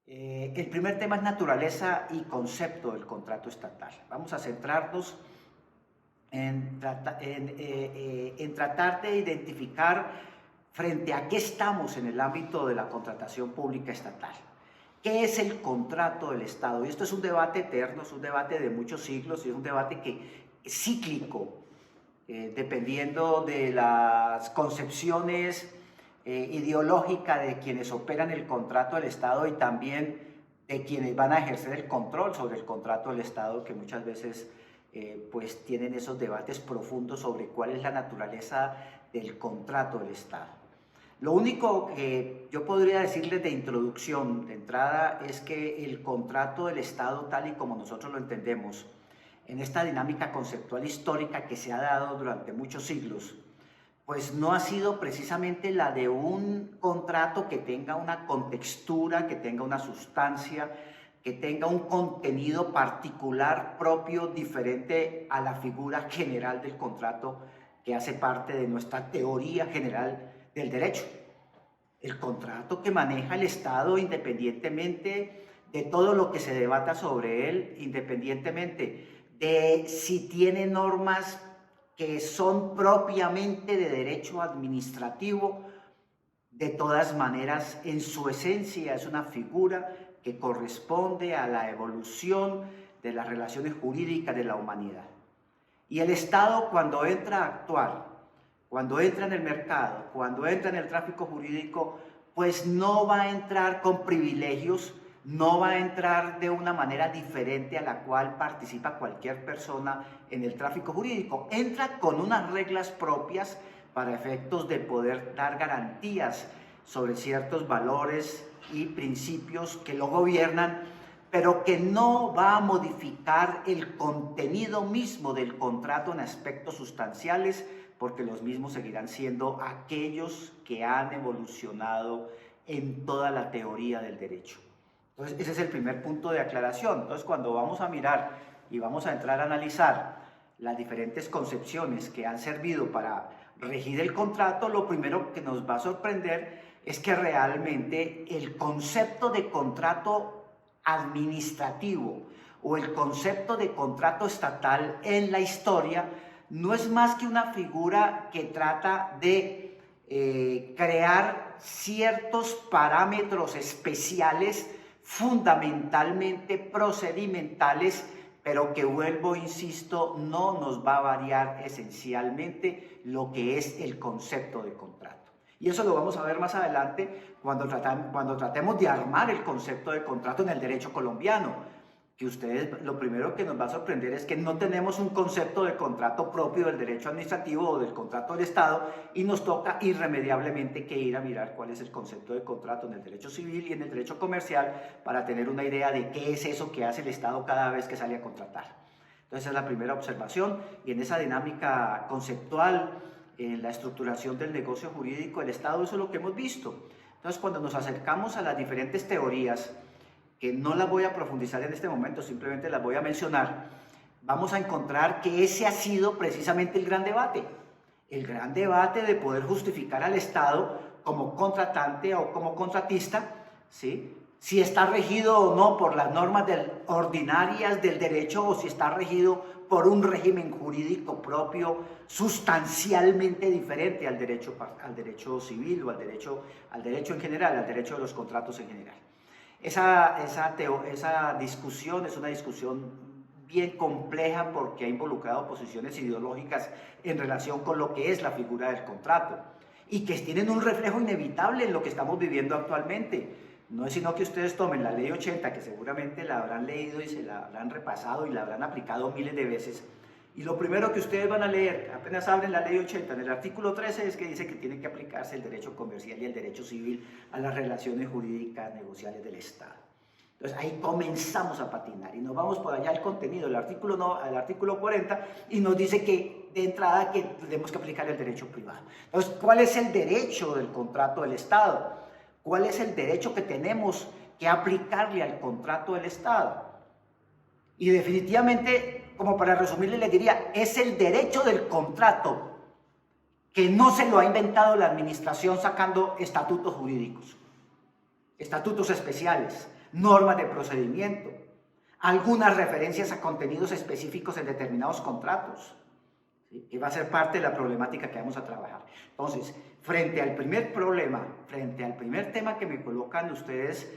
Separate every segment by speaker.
Speaker 1: El primer tema es naturaleza y concepto del contrato estatal. Vamos a centrarnos en tratar de identificar frente a qué estamos en el ámbito de la contratación pública estatal. ¿Qué es el contrato del Estado? Y esto es un debate eterno, es un debate de muchos siglos y es un debate que es cíclico, dependiendo de las concepciones ideológica de quienes operan el contrato del Estado y también de quienes van a ejercer el control sobre el contrato del Estado, que muchas veces pues tienen esos debates profundos sobre cuál es la naturaleza del contrato del Estado. Lo único que yo podría decirles de introducción, de entrada, es que el contrato del Estado, tal y como nosotros lo entendemos, en esta dinámica conceptual histórica que se ha dado durante muchos siglos, pues no ha sido precisamente la de un contrato que tenga una contextura, que tenga una sustancia, que tenga un contenido particular propio, diferente a la figura general del contrato que hace parte de nuestra teoría general del derecho. El contrato que maneja el Estado independientemente de todo lo que se debata sobre él, independientemente de si tiene normas que son propiamente de derecho administrativo, de todas maneras, en su esencia es una figura que corresponde a la evolución de las relaciones jurídicas de la humanidad. Y el Estado, cuando entra a actuar, cuando entra en el mercado, cuando entra en el tráfico jurídico, pues no va a entrar con privilegios, no va a entrar de una manera diferente a la cual participa cualquier persona en el tráfico jurídico. Entra con unas reglas propias para efectos de poder dar garantías sobre ciertos valores y principios que lo gobiernan, pero que no va a modificar el contenido mismo del contrato en aspectos sustanciales, porque los mismos seguirán siendo aquellos que han evolucionado en toda la teoría del derecho. Entonces, ese es el primer punto de aclaración. Entonces, cuando vamos a mirar y vamos a entrar a analizar las diferentes concepciones que han servido para regir el contrato, lo primero que nos va a sorprender es que realmente el concepto de contrato administrativo o el concepto de contrato estatal en la historia no es más que una figura que trata de crear ciertos parámetros especiales, fundamentalmente procedimentales, pero que, vuelvo, insisto, no nos va a variar esencialmente lo que es el concepto de contrato. Y eso lo vamos a ver más adelante cuando tratemos de armar el concepto de contrato en el derecho colombiano, que ustedes, lo primero que nos va a sorprender es que no tenemos un concepto de contrato propio del derecho administrativo o del contrato del Estado, y nos toca irremediablemente que ir a mirar cuál es el concepto de contrato en el derecho civil y en el derecho comercial para tener una idea de qué es eso que hace el Estado cada vez que sale a contratar. Entonces, esa es la primera observación, y en esa dinámica conceptual, en la estructuración del negocio jurídico del Estado, eso es lo que hemos visto. Entonces, cuando nos acercamos a las diferentes teorías, que no las voy a profundizar en este momento, simplemente las voy a mencionar, vamos a encontrar que ese ha sido precisamente el gran debate de poder justificar al Estado como contratante o como contratista, ¿sí? Si está regido o no por las normas ordinarias del derecho o si está regido por un régimen jurídico propio sustancialmente diferente al derecho civil o al derecho en general, al derecho de los contratos en general. Esa discusión es una discusión bien compleja porque ha involucrado posiciones ideológicas en relación con lo que es la figura del contrato y que tienen un reflejo inevitable en lo que estamos viviendo actualmente. No es sino que ustedes tomen la Ley 80, que seguramente la habrán leído y se la habrán repasado y la habrán aplicado miles de veces, y lo primero que ustedes van a leer, apenas abren la Ley 80, en el artículo 13, es que dice que tiene que aplicarse el derecho comercial y el derecho civil a las relaciones jurídicas negociales del Estado. Entonces ahí comenzamos a patinar y nos vamos por allá al contenido del artículo 40, y nos dice que de entrada que tenemos que aplicar el derecho privado. Entonces, ¿cuál es el derecho del contrato del Estado? ¿Cuál es el derecho que tenemos que aplicarle al contrato del Estado? Y definitivamente, como para resumirle, les diría, es el derecho del contrato, que no se lo ha inventado la administración sacando estatutos jurídicos, estatutos especiales. normas de procedimiento, algunas referencias a contenidos específicos en determinados contratos, ¿sí? Que va a ser parte de la problemática que vamos a trabajar. Entonces, frente al primer problema, frente al primer tema que me colocan ustedes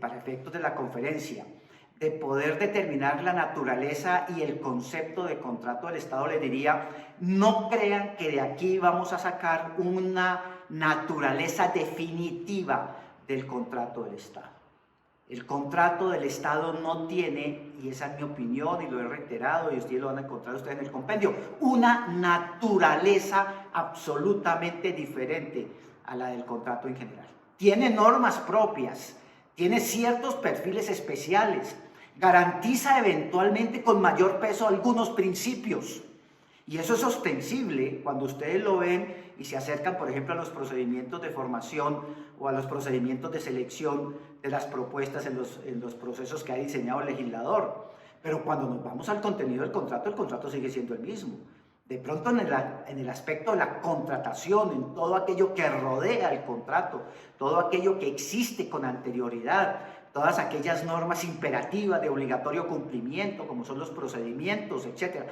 Speaker 1: para efectos de la conferencia, de poder determinar la naturaleza y el concepto de contrato del Estado, les diría, no crean que de aquí vamos a sacar una naturaleza definitiva del contrato del Estado. El contrato del Estado no tiene, y esa es mi opinión y lo he reiterado y ustedes lo van a encontrar ustedes en el compendio, una naturaleza absolutamente diferente a la del contrato en general. Tiene normas propias, tiene ciertos perfiles especiales, garantiza eventualmente con mayor peso algunos principios. Y eso es ostensible cuando ustedes lo ven y se acercan, por ejemplo, a los procedimientos de formación o a los procedimientos de selección de las propuestas en los procesos que ha diseñado el legislador. Pero cuando nos vamos al contenido del contrato, el contrato sigue siendo el mismo. De pronto en el aspecto de la contratación, en todo aquello que rodea el contrato, todo aquello que existe con anterioridad, todas aquellas normas imperativas de obligatorio cumplimiento, como son los procedimientos, etcétera,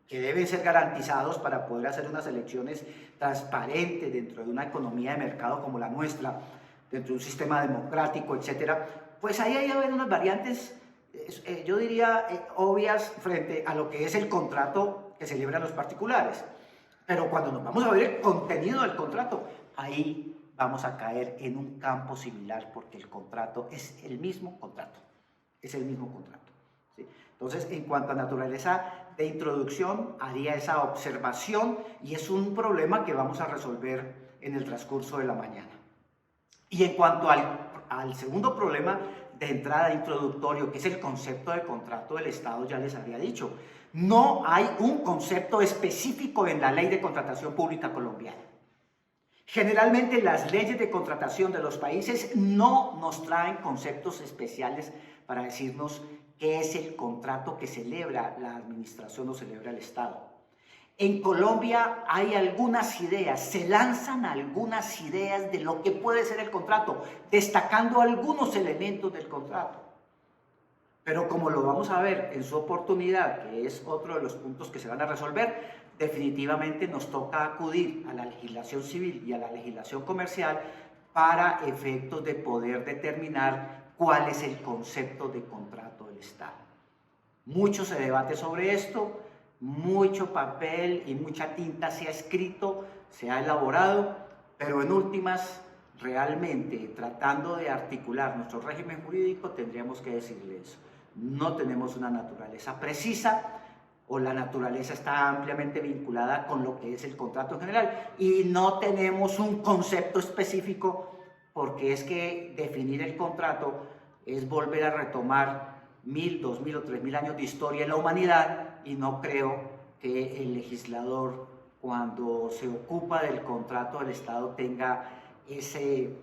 Speaker 1: que deben ser garantizados para poder hacer unas elecciones transparentes dentro de una economía de mercado como la nuestra, dentro de un sistema democrático, etcétera, pues ahí hay unas variantes, yo diría, obvias frente a lo que es el contrato que celebran los particulares. Pero cuando nos vamos a ver el contenido del contrato, ahí vamos a caer en un campo similar, porque el contrato es el mismo contrato, es el mismo contrato, ¿sí? Entonces, en cuanto a naturaleza de introducción, haría esa observación y es un problema que vamos a resolver en el transcurso de la mañana. Y en cuanto al segundo problema de entrada introductorio, que es el concepto de contrato del Estado, ya les había dicho, no hay un concepto específico en la Ley de Contratación Pública colombiana. Generalmente las leyes de contratación de los países no nos traen conceptos especiales para decirnos qué es el contrato que celebra la administración o celebra el Estado. En Colombia hay algunas ideas, se lanzan algunas ideas de lo que puede ser el contrato, destacando algunos elementos del contrato. Pero como lo vamos a ver en su oportunidad, que es otro de los puntos que se van a resolver, definitivamente nos toca acudir a la legislación civil y a la legislación comercial para efectos de poder determinar cuál es el concepto de contrato del Estado. Mucho se debate sobre esto, mucho papel y mucha tinta se ha escrito, se ha elaborado, pero en últimas, realmente tratando de articular nuestro régimen jurídico, tendríamos que decirle eso. No tenemos una naturaleza precisa, o la naturaleza está ampliamente vinculada con lo que es el contrato en general, y no tenemos un concepto específico, porque es que definir el contrato es volver a retomar 1000, 2000 o 3000 años de historia en la humanidad, y no creo que el legislador, cuando se ocupa del contrato del Estado, tenga ese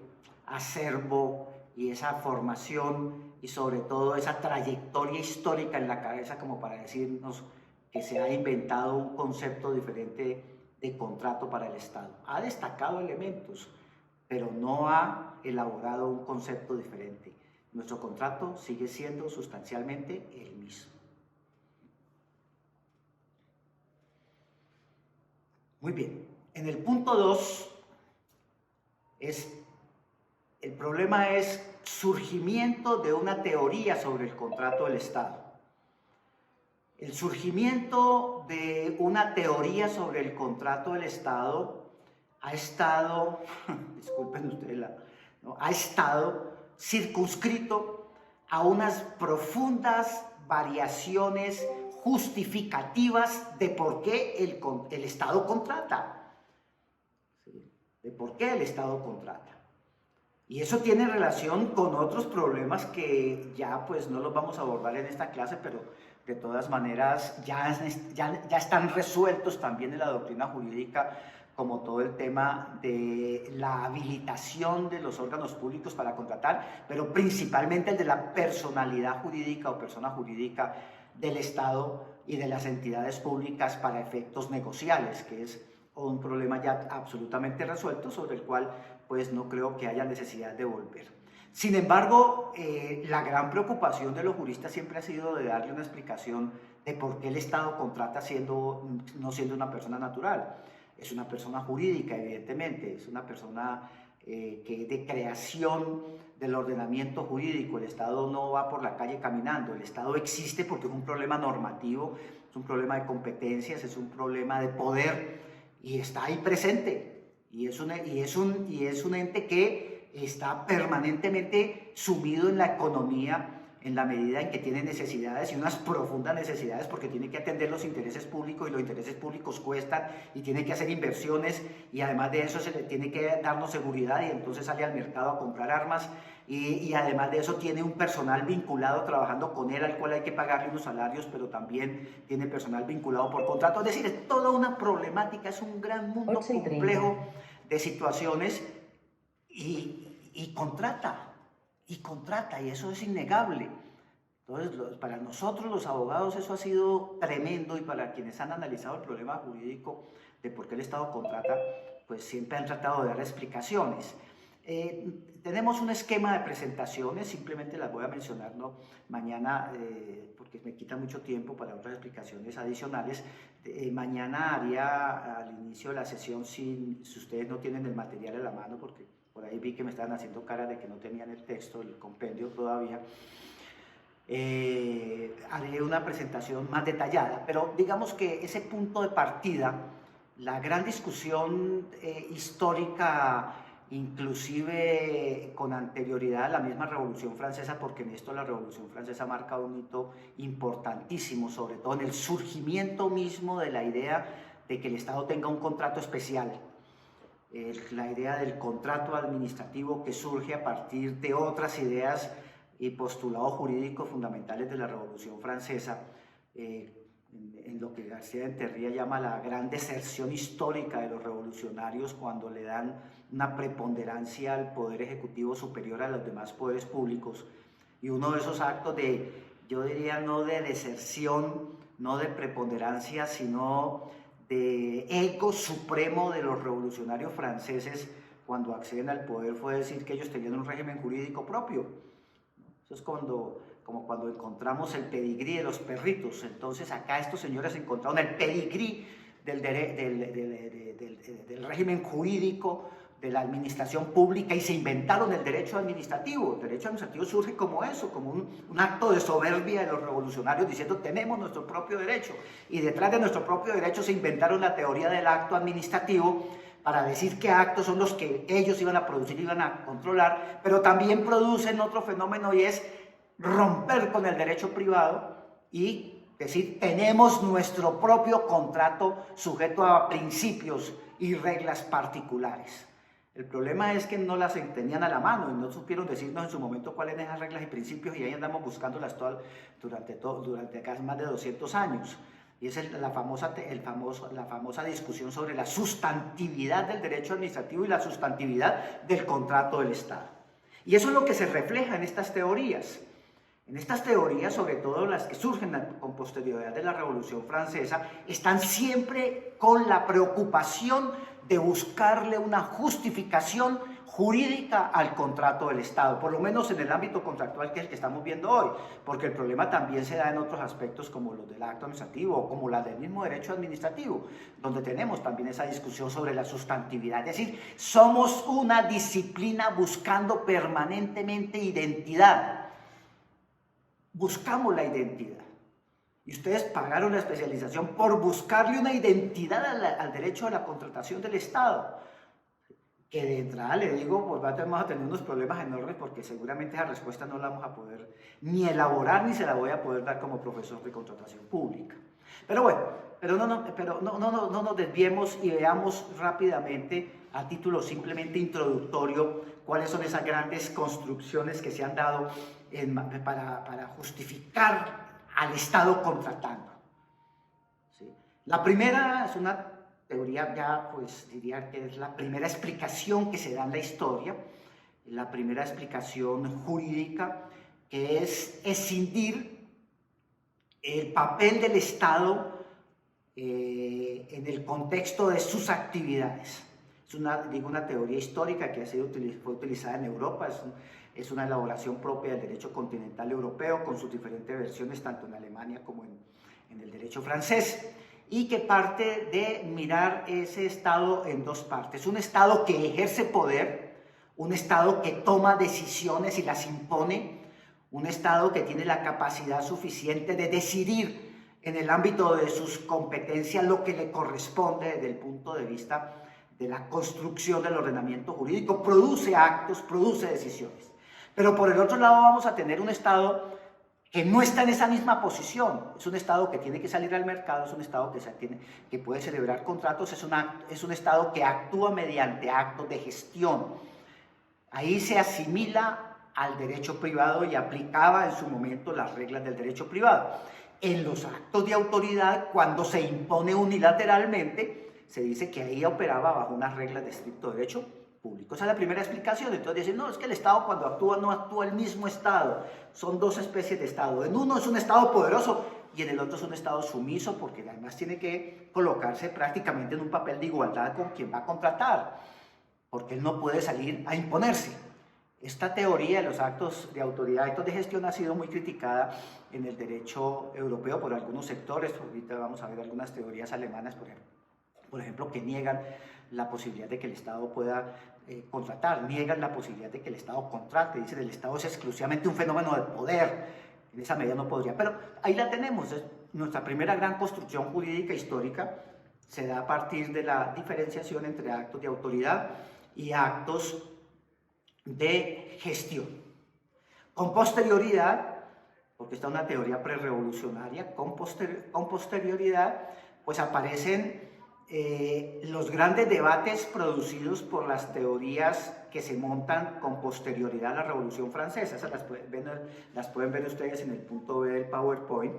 Speaker 1: acervo y esa formación y sobre todo esa trayectoria histórica en la cabeza como para decirnos que se ha inventado un concepto diferente de contrato para el Estado. Ha destacado elementos, pero no ha elaborado un concepto diferente. Nuestro contrato sigue siendo sustancialmente el mismo. Muy bien, en el punto 2 el problema es surgimiento de una teoría sobre el contrato del Estado. El surgimiento de una teoría sobre el contrato del Estado ha estado, disculpen ustedes, ha estado circunscrito a unas profundas variaciones justificativas de por qué el Estado contrata. ¿Sí? De por qué el Estado contrata. Y eso tiene relación con otros problemas que ya pues no los vamos a abordar en esta clase, pero de todas maneras ya están resueltos también en la doctrina jurídica, como todo el tema de la habilitación de los órganos públicos para contratar, pero principalmente el de la personalidad jurídica o persona jurídica del Estado y de las entidades públicas para efectos negociales, que es un problema ya absolutamente resuelto sobre el cual pues no creo que haya necesidad de volver. Sin embargo, la gran preocupación de los juristas siempre ha sido de darle una explicación de por qué el Estado contrata no siendo una persona natural. Es una persona jurídica, evidentemente, es una persona que de creación del ordenamiento jurídico. El Estado no va por la calle caminando, el Estado existe porque es un problema normativo, es un problema de competencias, es un problema de poder y está ahí presente. Y es un ente que está permanentemente sumido en la economía en la medida en que tiene necesidades y unas profundas necesidades porque tiene que atender los intereses públicos y los intereses públicos cuestan y tiene que hacer inversiones y además de eso se le tiene que darnos seguridad y entonces sale al mercado a comprar armas y además de eso tiene un personal vinculado trabajando con él al cual hay que pagarle unos salarios, pero también tiene personal vinculado por contrato. Es decir, es toda una problemática, es un gran mundo complejo de situaciones y contrata, y eso es innegable. Entonces, para nosotros los abogados eso ha sido tremendo y para quienes han analizado el problema jurídico de por qué el Estado contrata, pues siempre han tratado de dar explicaciones. Tenemos un esquema de presentaciones, simplemente las voy a mencionar, ¿no? Mañana, porque me quita mucho tiempo para otras explicaciones adicionales, mañana haría al inicio de la sesión, si ustedes no tienen el material a la mano, porque por ahí vi que me estaban haciendo cara de que no tenían el texto, el compendio todavía, haré una presentación más detallada, pero digamos que ese punto de partida, la gran discusión histórica, inclusive con anterioridad a la misma Revolución Francesa, porque en esto la Revolución Francesa marca un hito importantísimo, sobre todo en el surgimiento mismo de la idea de que el Estado tenga un contrato especial. La idea del contrato administrativo que surge a partir de otras ideas y postulados jurídicos fundamentales de la Revolución Francesa, en lo que García de Enterría llama la gran deserción histórica de los revolucionarios cuando le dan una preponderancia al poder ejecutivo superior a los demás poderes públicos. Y uno de esos actos de, yo diría, no de deserción, no de preponderancia, sino de ego supremo de los revolucionarios franceses cuando acceden al poder fue decir que ellos tenían un régimen jurídico propio. Eso es como cuando encontramos el pedigrí de los perritos. Entonces acá estos señores encontraron el pedigrí del régimen jurídico, de la administración pública y se inventaron el derecho administrativo. El derecho administrativo surge como eso, como un acto de soberbia de los revolucionarios diciendo tenemos nuestro propio derecho y detrás de nuestro propio derecho se inventaron la teoría del acto administrativo para decir qué actos son los que ellos iban a producir y iban a controlar, pero también producen otro fenómeno y es romper con el derecho privado y decir tenemos nuestro propio contrato sujeto a principios y reglas particulares. El problema es que no las tenían a la mano y no supieron decirnos en su momento cuáles eran esas reglas y principios y ahí andamos buscándolas durante casi más de 200 años. Y esa es la famosa discusión sobre la sustantividad del derecho administrativo y la sustantividad del contrato del Estado. Y eso es lo que se refleja en estas teorías. En estas teorías, sobre todo las que surgen con posterioridad de la Revolución Francesa, están siempre con la preocupación de buscarle una justificación jurídica al contrato del Estado, por lo menos en el ámbito contractual que es el que estamos viendo hoy, porque el problema también se da en otros aspectos como los del acto administrativo o como la del mismo derecho administrativo, donde tenemos también esa discusión sobre la sustantividad, es decir, somos una disciplina buscando permanentemente identidad, buscamos la identidad. Y ustedes pagaron la especialización por buscarle una identidad al derecho a la contratación del Estado. Que de entrada le digo, pues vamos a tener unos problemas enormes porque seguramente esa respuesta no la vamos a poder ni elaborar ni se la voy a poder dar como profesor de contratación pública. Pero bueno, no nos desviemos y veamos rápidamente a título simplemente introductorio cuáles son esas grandes construcciones que se han dado para justificar al Estado contratando. ¿Sí? La primera es una teoría ya, pues diría que es la primera explicación que se da en la historia, la primera explicación jurídica, que es escindir el papel del Estado en el contexto de sus actividades. Es una teoría histórica que fue utilizada en Europa, es una elaboración propia del derecho continental europeo con sus diferentes versiones, tanto en Alemania como en el derecho francés, y que parte de mirar ese Estado en dos partes. Un Estado que ejerce poder, un Estado que toma decisiones y las impone, un Estado que tiene la capacidad suficiente de decidir en el ámbito de sus competencias lo que le corresponde desde el punto de vista de la construcción del ordenamiento jurídico, produce actos, produce decisiones. Pero por el otro lado vamos a tener un Estado que no está en esa misma posición, es un Estado que tiene que salir al mercado, es un Estado que puede celebrar contratos, es un Estado que actúa mediante actos de gestión. Ahí se asimila al derecho privado y aplicaba en su momento las reglas del derecho privado. En los actos de autoridad, cuando se impone unilateralmente, se dice que ahí operaba bajo unas reglas de estricto derecho público. Esa es la primera explicación. Entonces dicen, no, es que el Estado cuando actúa no actúa el mismo Estado. Son dos especies de Estado. En uno es un Estado poderoso y en el otro es un Estado sumiso, porque además tiene que colocarse prácticamente en un papel de igualdad con quien va a contratar, porque él no puede salir a imponerse. Esta teoría de los actos de autoridad, actos de gestión, ha sido muy criticada en el derecho europeo por algunos sectores. Ahorita vamos a ver algunas teorías alemanas, por ejemplo, que niegan la posibilidad de que el Estado pueda contratar, niegan la posibilidad de que el Estado contrate, dicen que el Estado es exclusivamente un fenómeno de poder, en esa medida no podría. Pero ahí la tenemos, nuestra primera gran construcción jurídica histórica se da a partir de la diferenciación entre actos de autoridad y actos de gestión. Con posterioridad, porque esta es una teoría prerevolucionaria, con posterioridad, pues aparecen los grandes debates producidos por las teorías que se montan con posterioridad a la Revolución Francesa. Esas las pueden ver ustedes en el punto B del PowerPoint,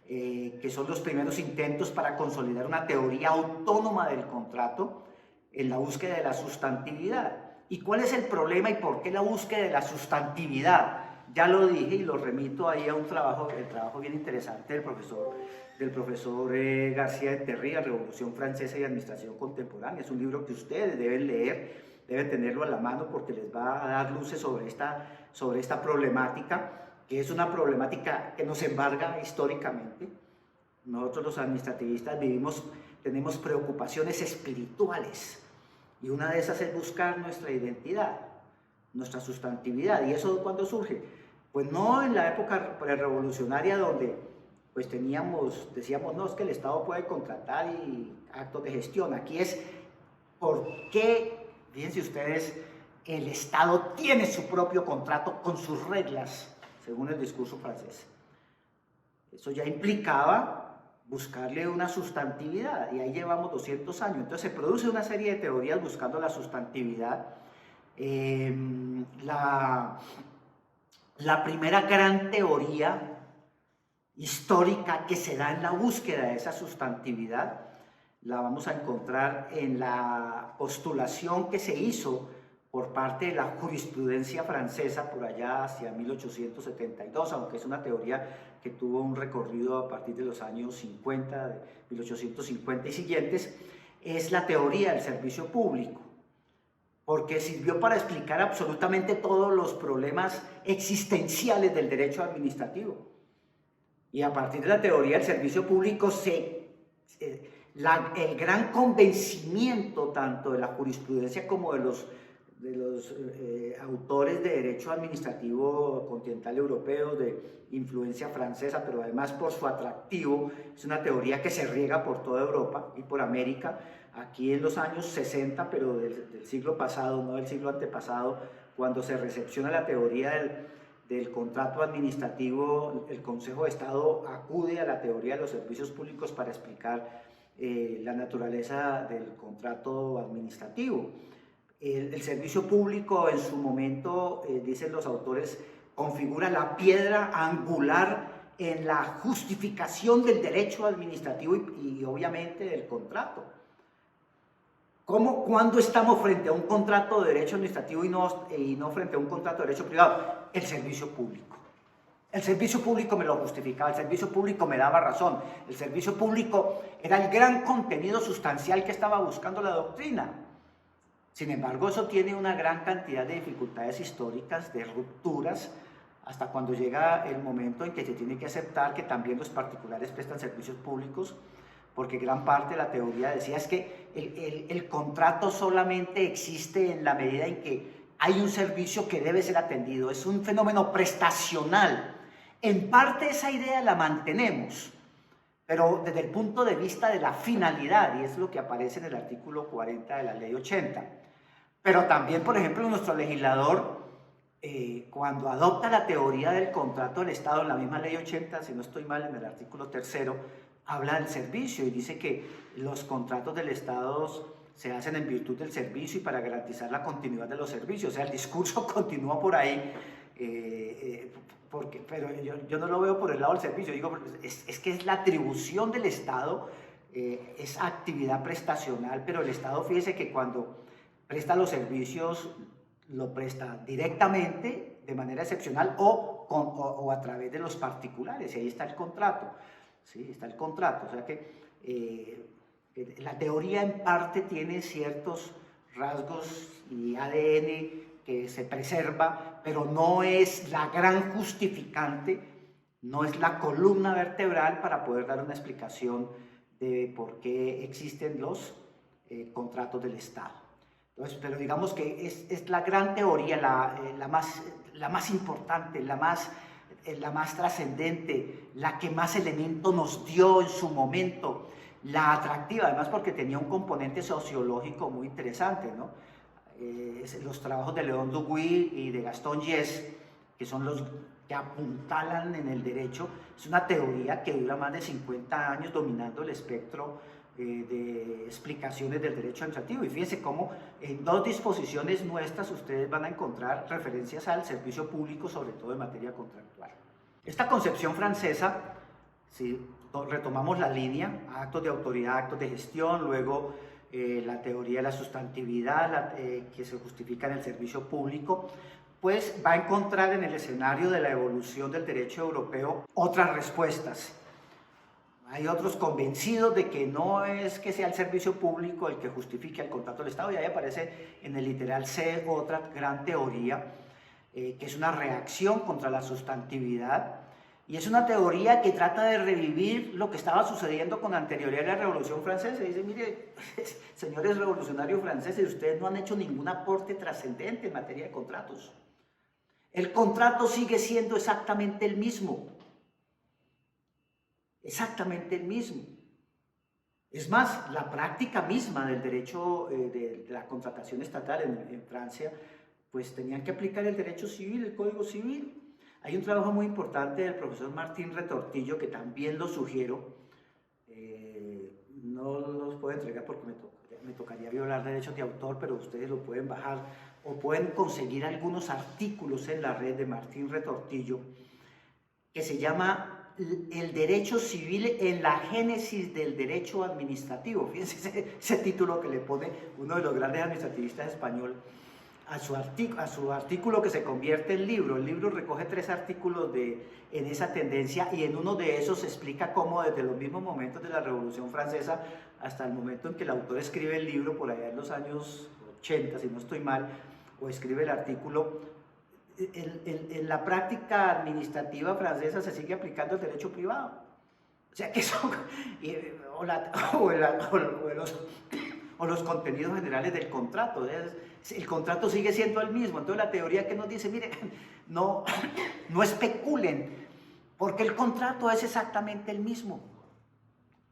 Speaker 1: que son los primeros intentos para consolidar una teoría autónoma del contrato en la búsqueda de la sustantividad. ¿Y cuál es el problema y por qué la búsqueda de la sustantividad? Ya lo dije y lo remito ahí a el trabajo bien interesante del profesor García de Terry, Revolución Francesa y Administración Contemporánea. Es un libro que ustedes deben leer, deben tenerlo a la mano porque les va a dar luces sobre esta problemática, que es una problemática que nos embarga históricamente. Nosotros los administrativistas tenemos preocupaciones espirituales, y una de esas es buscar nuestra identidad, nuestra sustantividad. ¿Y eso cuándo surge? Pues no en la época prerevolucionaria donde pues decíamos, no, es que el Estado puede contratar y actos de gestión. Aquí es por qué, fíjense ustedes, el Estado tiene su propio contrato con sus reglas, según el discurso francés. Eso ya implicaba buscarle una sustantividad, y ahí llevamos 200 años. Entonces se produce una serie de teorías buscando la sustantividad. La primera gran teoría histórica que se da en la búsqueda de esa sustantividad la vamos a encontrar en la postulación que se hizo por parte de la jurisprudencia francesa por allá hacia 1872, aunque es una teoría que tuvo un recorrido a partir de los años 50, de 1850 y siguientes. Es la teoría del servicio público, porque sirvió para explicar absolutamente todos los problemas existenciales del derecho administrativo. Y a partir de la teoría del servicio público, el gran convencimiento tanto de la jurisprudencia como de los autores de derecho administrativo continental europeo, de influencia francesa, pero además por su atractivo, es una teoría que se riega por toda Europa y por América, aquí en los años 60, pero del siglo pasado, no del siglo antepasado, cuando se recepciona la teoría del contrato administrativo, el Consejo de Estado acude a la teoría de los servicios públicos para explicar la naturaleza del contrato administrativo. El servicio público en su momento, dicen los autores, configura la piedra angular en la justificación del derecho administrativo y obviamente del contrato. ¿Cuándo estamos frente a un contrato de derecho administrativo y no frente a un contrato de derecho privado? El servicio público. El servicio público me lo justificaba, el servicio público me daba razón, el servicio público era el gran contenido sustancial que estaba buscando la doctrina. Sin embargo, eso tiene una gran cantidad de dificultades históricas, de rupturas, hasta cuando llega el momento en que se tiene que aceptar que también los particulares prestan servicios públicos, porque gran parte de la teoría decía es que el contrato solamente existe en la medida en que hay un servicio que debe ser atendido, es un fenómeno prestacional. En parte esa idea la mantenemos, pero desde el punto de vista de la finalidad, y es lo que aparece en el artículo 40 de la Ley 80. Pero también, por ejemplo, nuestro legislador, cuando adopta la teoría del contrato del Estado en la misma Ley 80, si no estoy mal, en el artículo 3, habla del servicio y dice que los contratos del Estado se hacen en virtud del servicio y para garantizar la continuidad de los servicios. O sea, el discurso continúa por ahí, pero yo no lo veo por el lado del servicio. Digo, es que es la atribución del Estado, es actividad prestacional, pero el Estado, fíjese que cuando presta los servicios, lo presta directamente, de manera excepcional, o a través de los particulares, y ahí está el contrato. Sí, está el contrato, o sea que la teoría en parte tiene ciertos rasgos y ADN que se preserva, pero no es la gran justificante, no es la columna vertebral para poder dar una explicación de por qué existen los contratos del Estado. Entonces, pero digamos que es la gran teoría, la más importante, la más trascendente, la que más elemento nos dio en su momento, la atractiva, además porque tenía un componente sociológico muy interesante, ¿no? Los trabajos de León Duguy y de Gastón Yes, que son los que apuntalan en el derecho, es una teoría que dura más de 50 años dominando el espectro de explicaciones del derecho administrativo. Y fíjense cómo en 2 disposiciones nuestras ustedes van a encontrar referencias al servicio público, sobre todo en materia contractual. Esta concepción francesa, si retomamos la línea, actos de autoridad, actos de gestión, luego la teoría de la sustantividad, que se justifica en el servicio público, pues va a encontrar en el escenario de la evolución del derecho europeo otras respuestas. Hay otros convencidos de que no es que sea el servicio público el que justifique el contrato del Estado, y ahí aparece en el literal C otra gran teoría, que es una reacción contra la sustantividad, y es una teoría que trata de revivir lo que estaba sucediendo con anterioridad a la Revolución Francesa. Y dice, mire, señores revolucionarios franceses, ustedes no han hecho ningún aporte trascendente en materia de contratos. El contrato sigue siendo exactamente el mismo. Exactamente el mismo. Es más, la práctica misma del derecho de la contratación estatal en Francia, pues tenían que aplicar el derecho civil, el Código Civil. Hay un trabajo muy importante del profesor Martín Retortillo, que también lo sugiero. No los puedo entregar porque me tocaría violar derechos de autor, pero ustedes lo pueden bajar o pueden conseguir algunos artículos en la red de Martín Retortillo, que se llama El derecho civil en la génesis del derecho administrativo. Fíjense ese título que le pone uno de los grandes administrativistas españoles a su artículo, que se convierte en libro. El libro recoge 3 artículos en esa tendencia, y en uno de esos explica cómo desde los mismos momentos de la Revolución Francesa hasta el momento en que el autor escribe el libro, por allá en los años 80, si no estoy mal, o escribe el artículo, en la práctica administrativa francesa se sigue aplicando el derecho privado. O sea que son, o los contenidos generales del contrato. El contrato sigue siendo el mismo. Entonces la teoría que nos dice, mire, no especulen, porque el contrato es exactamente el mismo.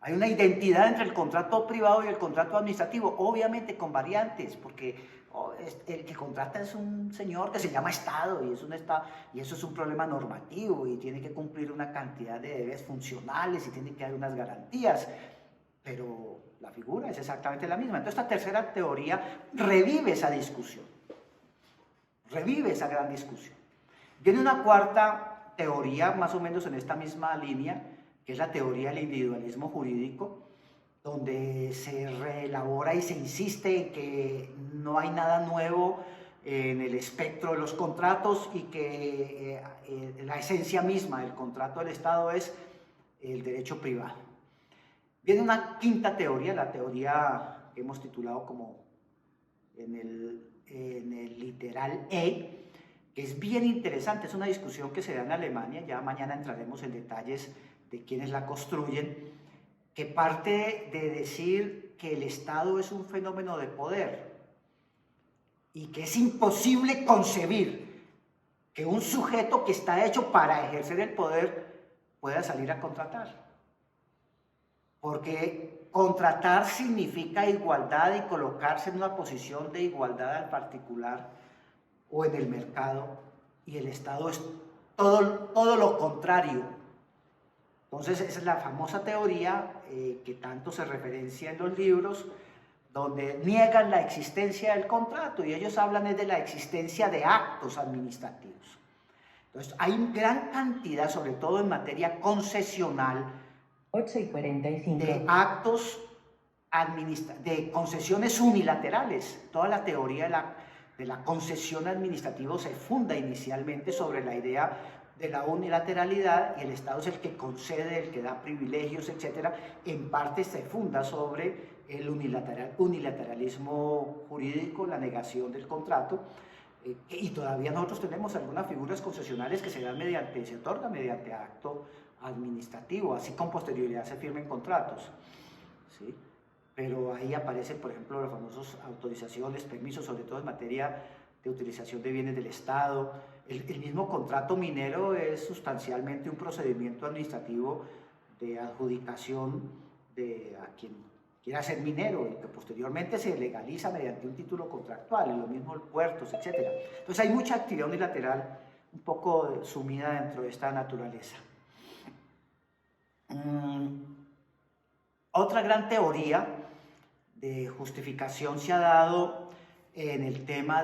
Speaker 1: Hay una identidad entre el contrato privado y el contrato administrativo, obviamente con variantes, porque el que contrata es un señor que se llama Estado, y eso es un problema normativo, y tiene que cumplir una cantidad de deberes funcionales y tiene que dar unas garantías, pero la figura es exactamente la misma. Entonces esta tercera teoría revive esa discusión, revive esa gran discusión. Viene una cuarta teoría más o menos en esta misma línea, que es la teoría del individualismo jurídico, donde se reelabora y se insiste en que no hay nada nuevo en el espectro de los contratos, y que la esencia misma del contrato del Estado es el derecho privado. Viene una quinta teoría, la teoría que hemos titulado como en el literal E, que es bien interesante, es una discusión que se da en Alemania, ya mañana entraremos en detalles de quiénes la construyen, que parte de decir que el Estado es un fenómeno de poder y que es imposible concebir que un sujeto que está hecho para ejercer el poder pueda salir a contratar. Porque contratar significa igualdad y colocarse en una posición de igualdad al particular o en el mercado, y el Estado es todo lo contrario. Entonces esa es la famosa teoría que tanto se referencia en los libros, donde niegan la existencia del contrato y ellos hablan de la existencia de actos administrativos. Entonces hay gran cantidad, sobre todo en materia concesional,
Speaker 2: 8:45.
Speaker 1: de actos de concesiones unilaterales. Toda la teoría de la concesión administrativa se funda inicialmente sobre la idea de la unilateralidad, y el Estado es el que concede, el que da privilegios, etc. En parte se funda sobre el unilateralismo jurídico, la negación del contrato, y todavía nosotros tenemos algunas figuras concesionales que se otorgan mediante acto administrativo, así con posterioridad se firmen contratos, ¿sí? Pero ahí aparecen, por ejemplo, las famosas autorizaciones, permisos, sobre todo en materia de utilización de bienes del Estado. El mismo contrato minero es sustancialmente un procedimiento administrativo de adjudicación a quien quiera ser minero, y que posteriormente se legaliza mediante un título contractual, y lo mismo puertos, etc. Entonces hay mucha actividad unilateral un poco sumida dentro de esta naturaleza. Otra gran teoría de justificación se ha dado en el tema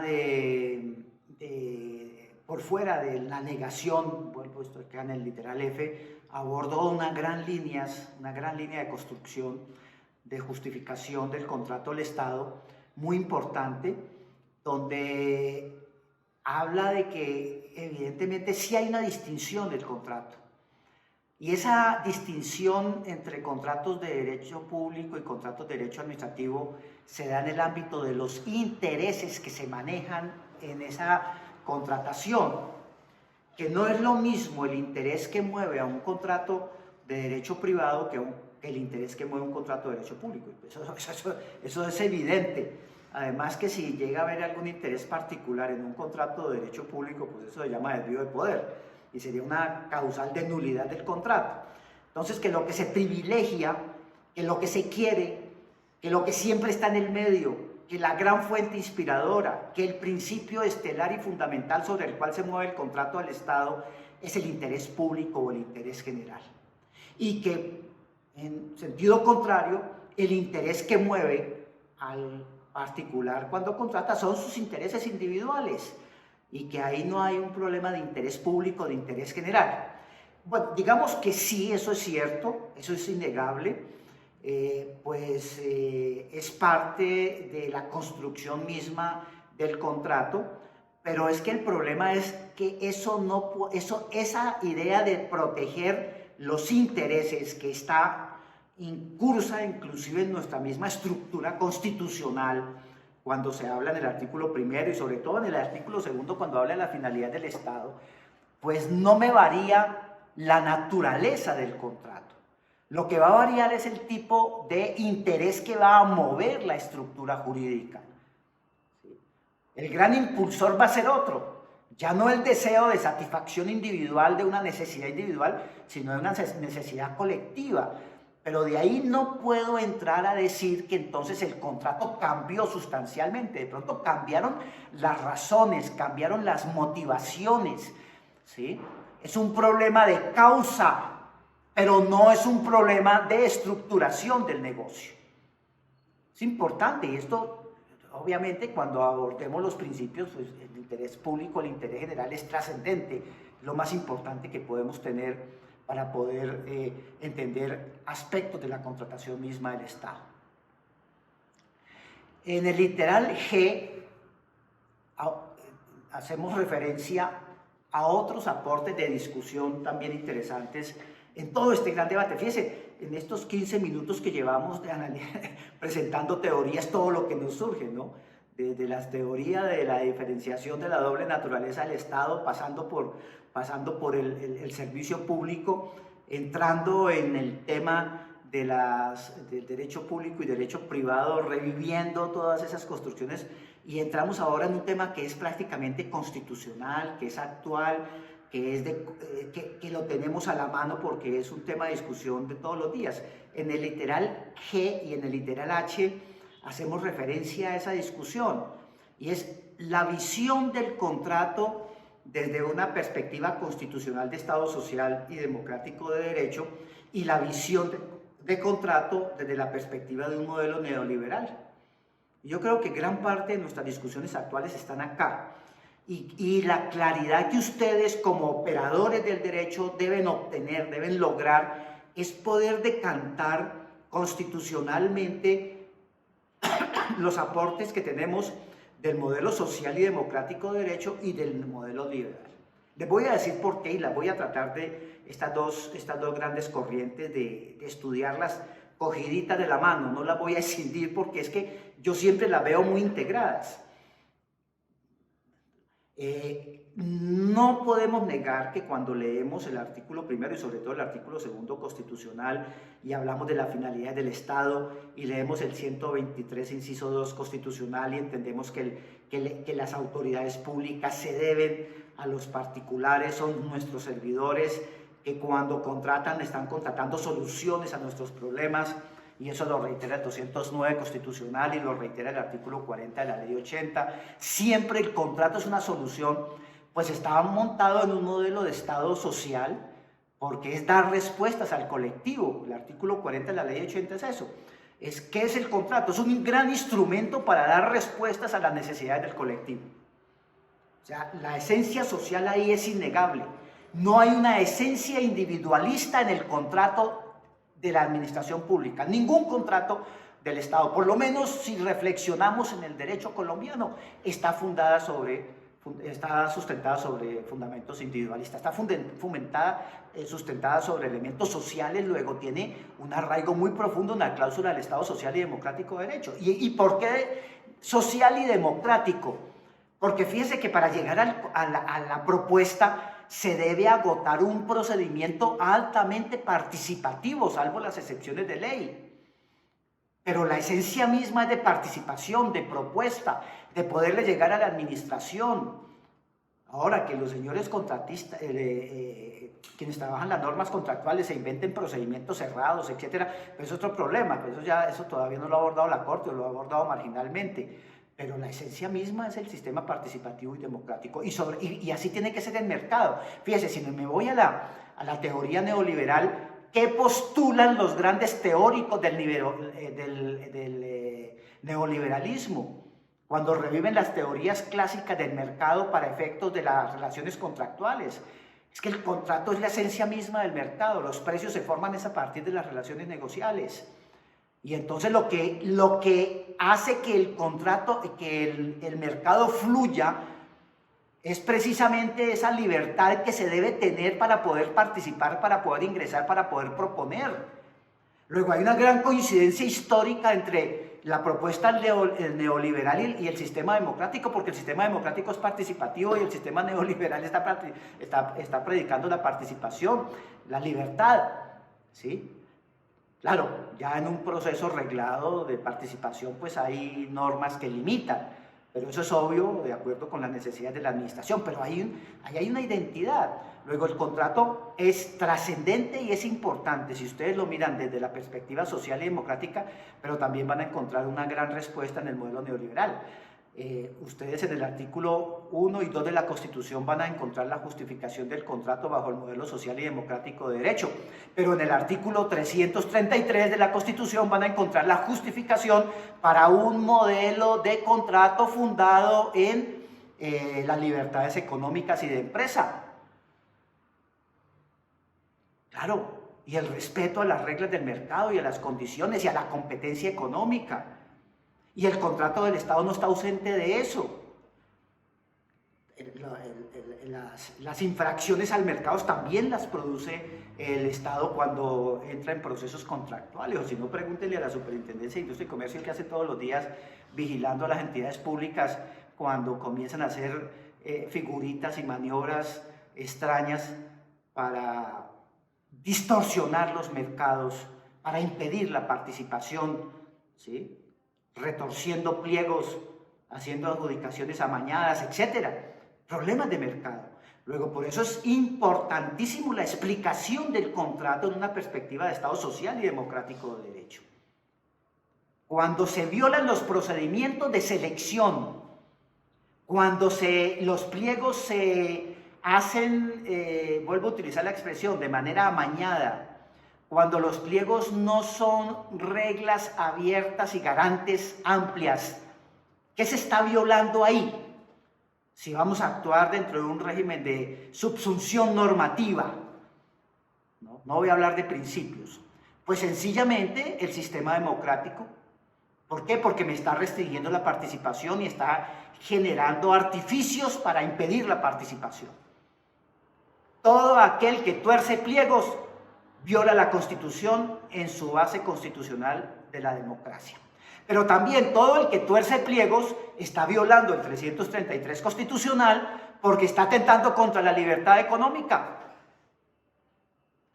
Speaker 1: por fuera de la negación, vuelvo esto acá en el literal F, abordó una gran línea de construcción de justificación del contrato del Estado, muy importante, donde habla de que evidentemente sí hay una distinción del contrato. Y esa distinción entre contratos de derecho público y contratos de derecho administrativo se da en el ámbito de los intereses que se manejan en esa contratación, que no es lo mismo el interés que mueve a un contrato de derecho privado que el interés que mueve un contrato de derecho público. Eso es evidente. Además que si llega a haber algún interés particular en un contrato de derecho público, pues eso se llama desvío de poder y sería una causal de nulidad del contrato. Entonces, que lo que se privilegia, que lo que se quiere, que lo que siempre está en el medio, que la gran fuente inspiradora, que el principio estelar y fundamental sobre el cual se mueve el contrato del Estado es el interés público o el interés general. Y que, en sentido contrario, el interés que mueve al particular cuando contrata son sus intereses individuales, y que ahí no hay un problema de interés público, de interés general. Bueno, digamos que sí, eso es cierto, eso es innegable, es parte de la construcción misma del contrato, pero es que el problema es que esa idea de proteger los intereses que está incursa inclusive en nuestra misma estructura constitucional, cuando se habla en el artículo primero y sobre todo en el artículo segundo cuando habla de la finalidad del Estado, pues no me varía la naturaleza del contrato. Lo que va a variar es el tipo de interés que va a mover la estructura jurídica. El gran impulsor va a ser otro, ya no el deseo de satisfacción individual de una necesidad individual, sino de una necesidad colectiva. Pero de ahí no puedo entrar a decir que entonces el contrato cambió sustancialmente. De pronto cambiaron las razones, cambiaron las motivaciones, ¿sí? Es un problema de causa, pero no es un problema de estructuración del negocio. Es importante, y esto obviamente cuando abordemos los principios, pues, el interés público, el interés general es trascendente, lo más importante que podemos tener para poder entender aspectos de la contratación misma del Estado. En el literal G hacemos referencia a otros aportes de discusión también interesantes en todo este gran debate. Fíjense, en estos 15 minutos que llevamos presentando teorías, todo lo que nos surge, ¿no? desde la teoría de la diferenciación de la doble naturaleza del Estado, pasando por el servicio público, entrando en el tema del derecho público y derecho privado, reviviendo todas esas construcciones, y entramos ahora en un tema que es prácticamente constitucional, que es actual, que lo tenemos a la mano porque es un tema de discusión de todos los días. En el literal G y en el literal H hacemos referencia a esa discusión, y es la visión del contrato desde una perspectiva constitucional de Estado social y democrático de derecho, y la visión de contrato desde la perspectiva de un modelo neoliberal. Yo creo que gran parte de nuestras discusiones actuales están acá, y la claridad que ustedes como operadores del derecho deben obtener, deben lograr, es poder decantar constitucionalmente los aportes que tenemos del modelo social y democrático de derecho y del modelo liberal. Les voy a decir por qué, y las voy a tratar de estas dos grandes corrientes de estudiarlas cogiditas de la mano. No las voy a escindir porque es que yo siempre las veo muy integradas. No podemos negar que cuando leemos el artículo primero y sobre todo el artículo segundo constitucional, y hablamos de la finalidad del Estado, y leemos el 123 inciso 2 constitucional, y entendemos que las autoridades públicas se deben a los particulares, son nuestros servidores, que cuando contratan están contratando soluciones a nuestros problemas, y eso lo reitera el 209 constitucional y lo reitera el artículo 40 de la ley 80. Siempre el contrato es una solución, pues está montado en un modelo de Estado social, porque es dar respuestas al colectivo. El artículo 40 de la ley 80 es eso. ¿Qué es el contrato? Es un gran instrumento para dar respuestas a las necesidades del colectivo. O sea, la esencia social ahí es innegable. No hay una esencia individualista en el contrato de la administración pública, ningún contrato del Estado, por lo menos si reflexionamos en el derecho colombiano, está sustentada sobre fundamentos individualistas, está sustentada sobre elementos sociales, luego tiene un arraigo muy profundo en la cláusula del Estado social y democrático de derecho. ¿Y por qué social y democrático? Porque fíjese que para llegar a la propuesta se debe agotar un procedimiento altamente participativo, salvo las excepciones de ley. Pero la esencia misma es de participación, de propuesta, de poderle llegar a la administración. Ahora, que los señores contratistas, quienes trabajan las normas contractuales, se inventen procedimientos cerrados, etcétera, pues es otro problema, pues eso todavía no lo ha abordado la Corte, lo ha abordado marginalmente. Pero la esencia misma es el sistema participativo y democrático, y así tiene que ser el mercado. Fíjese, si me voy a la teoría neoliberal, ¿qué postulan los grandes teóricos del neoliberalismo? Cuando reviven las teorías clásicas del mercado para efectos de las relaciones contractuales. Es que el contrato es la esencia misma del mercado, los precios se forman a partir de las relaciones negociales. Y entonces lo que hace que el contrato, que el mercado fluya, es precisamente esa libertad que se debe tener para poder participar, para poder ingresar, para poder proponer. Luego hay una gran coincidencia histórica entre la propuesta neoliberal y el sistema democrático, porque el sistema democrático es participativo y el sistema neoliberal está predicando la participación, la libertad, ¿sí? Claro, ya en un proceso reglado de participación pues hay normas que limitan, pero eso es obvio de acuerdo con las necesidades de la administración, pero ahí hay una identidad. Luego el contrato es trascendente y es importante si ustedes lo miran desde la perspectiva social y democrática, pero también van a encontrar una gran respuesta en el modelo neoliberal. Ustedes en el artículo 1 y 2 de la Constitución van a encontrar la justificación del contrato bajo el modelo social y democrático de derecho, pero en el artículo 333 de la Constitución van a encontrar la justificación para un modelo de contrato fundado en las libertades económicas y de empresa. Claro, y el respeto a las reglas del mercado y a las condiciones y a la competencia económica. Y el contrato del Estado no está ausente de eso. las infracciones al mercado también las produce el Estado cuando entra en procesos contractuales, o si no, pregúntele a la Superintendencia de Industria y Comercio que hace todos los días vigilando a las entidades públicas cuando comienzan a hacer figuritas y maniobras extrañas para distorsionar los mercados, para impedir la participación, ¿sí? Retorciendo pliegos, haciendo adjudicaciones amañadas, etcétera. Problemas de mercado. Luego, por eso es importantísimo la explicación del contrato en una perspectiva de Estado social y democrático de derecho. Cuando se violan los procedimientos de selección, cuando los pliegos se hacen, vuelvo a utilizar la expresión, de manera amañada, cuando los pliegos no son reglas abiertas y garantes amplias, ¿qué se está violando ahí? Si vamos a actuar dentro de un régimen de subsunción normativa, no voy a hablar de principios, pues sencillamente el sistema democrático. ¿Por qué? Porque me está restringiendo la participación y está generando artificios para impedir la participación. Todo aquel que tuerce pliegos viola la Constitución en su base constitucional de la democracia. Pero también todo el que tuerce pliegos está violando el 333 constitucional porque está atentando contra la libertad económica.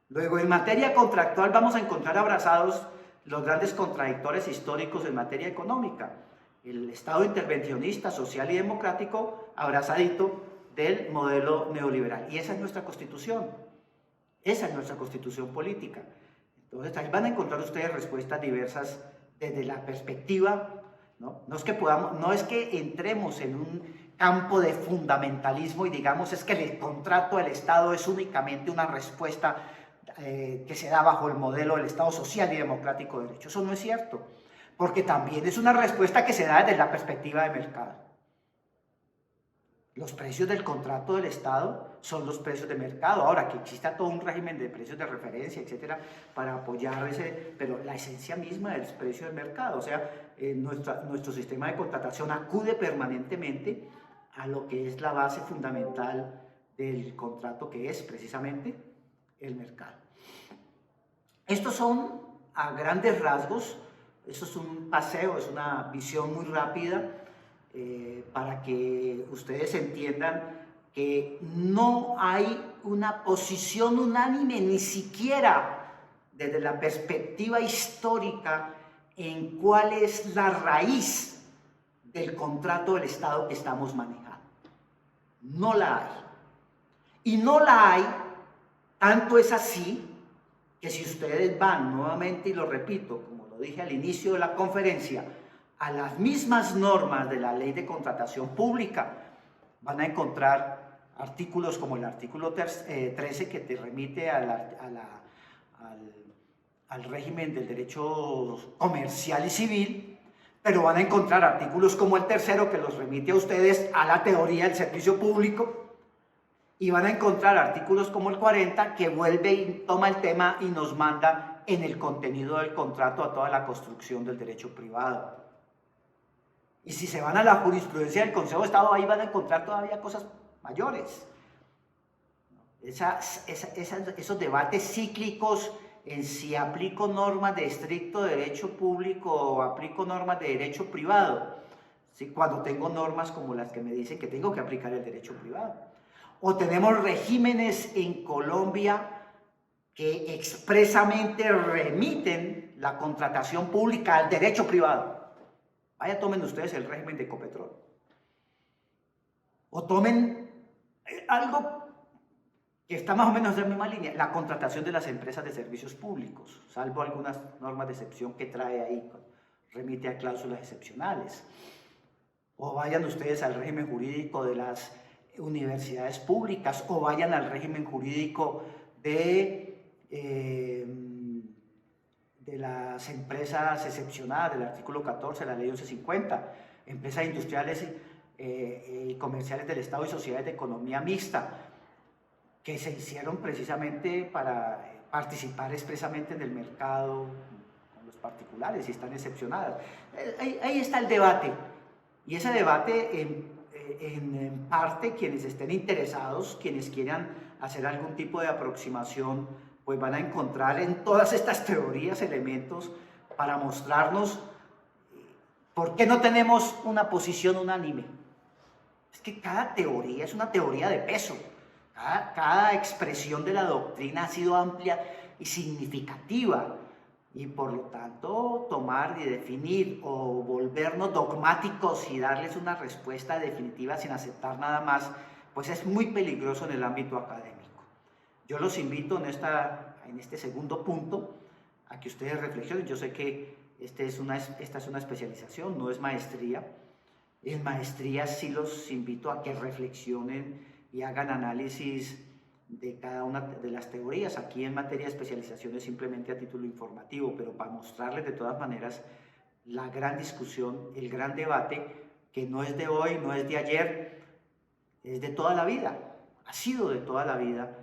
Speaker 1: Luego, en materia contractual vamos a encontrar abrazados los grandes contradictores históricos en materia económica. El Estado intervencionista, social y democrático, abrazadito del modelo neoliberal. Y esa es nuestra Constitución. Esa es nuestra Constitución política. Entonces, ahí van a encontrar ustedes respuestas diversas desde la perspectiva, ¿no? No es que entremos en un campo de fundamentalismo y digamos es que el contrato del Estado es únicamente una respuesta que se da bajo el modelo del Estado social y democrático de derecho. Eso no es cierto, porque también es una respuesta que se da desde la perspectiva de mercado. Los precios del contrato del Estado son los precios de mercado. Ahora, que exista todo un régimen de precios de referencia, etcétera, para apoyar pero la esencia misma del precio del mercado. O sea, nuestro sistema de contratación acude permanentemente a lo que es la base fundamental del contrato, que es precisamente el mercado. Estos son, a grandes rasgos, eso es un paseo, es una visión muy rápida, para que ustedes entiendan que no hay una posición unánime, ni siquiera desde la perspectiva histórica, en cuál es la raíz del contrato del Estado que estamos manejando. No la hay. Y no la hay, tanto es así, que si ustedes van nuevamente, y lo repito, como lo dije al inicio de la conferencia, a las mismas normas de la Ley de Contratación Pública, van a encontrar artículos como el artículo 13 que te remite al régimen del derecho comercial y civil, pero van a encontrar artículos como el tercero que los remite a ustedes a la teoría del servicio público, y van a encontrar artículos como el 40 que vuelve y toma el tema y nos manda en el contenido del contrato a toda la construcción del derecho privado. Y si se van a la jurisprudencia del Consejo de Estado, ahí van a encontrar todavía cosas mayores. Esos debates cíclicos en si aplico normas de estricto derecho público o aplico normas de derecho privado, ¿sí? Cuando tengo normas como las que me dicen que tengo que aplicar el derecho privado. O tenemos regímenes en Colombia que expresamente remiten la contratación pública al derecho privado. Vaya, tomen ustedes el régimen de Ecopetrol. O tomen algo que está más o menos en la misma línea, la contratación de las empresas de servicios públicos, salvo algunas normas de excepción que trae ahí, remite a cláusulas excepcionales. O vayan ustedes al régimen jurídico de las universidades públicas, o vayan al régimen jurídico de las empresas excepcionadas del artículo 14 de la ley 1150, empresas industriales y comerciales del Estado y sociedades de economía mixta, que se hicieron precisamente para participar expresamente en el mercado con los particulares y están excepcionadas. Ahí está el debate, y ese debate en parte quienes estén interesados, quienes quieran hacer algún tipo de aproximación, pues van a encontrar en todas estas teorías elementos para mostrarnos por qué no tenemos una posición unánime. Es que cada teoría es una teoría de peso. Cada expresión de la doctrina ha sido amplia y significativa. Y por lo tanto, tomar y definir o volvernos dogmáticos y darles una respuesta definitiva sin aceptar nada más, pues es muy peligroso en el ámbito académico. Yo los invito en este segundo punto a que ustedes reflexionen. Yo sé que esta es una especialización, no es maestría. En maestría sí los invito a que reflexionen y hagan análisis de cada una de las teorías. Aquí en materia de especialización es simplemente a título informativo, pero para mostrarles de todas maneras la gran discusión, el gran debate, que no es de hoy, no es de ayer, es de toda la vida, ha sido de toda la vida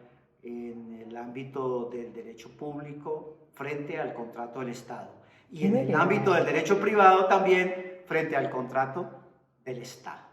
Speaker 1: en el ámbito del derecho público frente al contrato del Estado y en el ámbito del derecho privado también frente al contrato del Estado.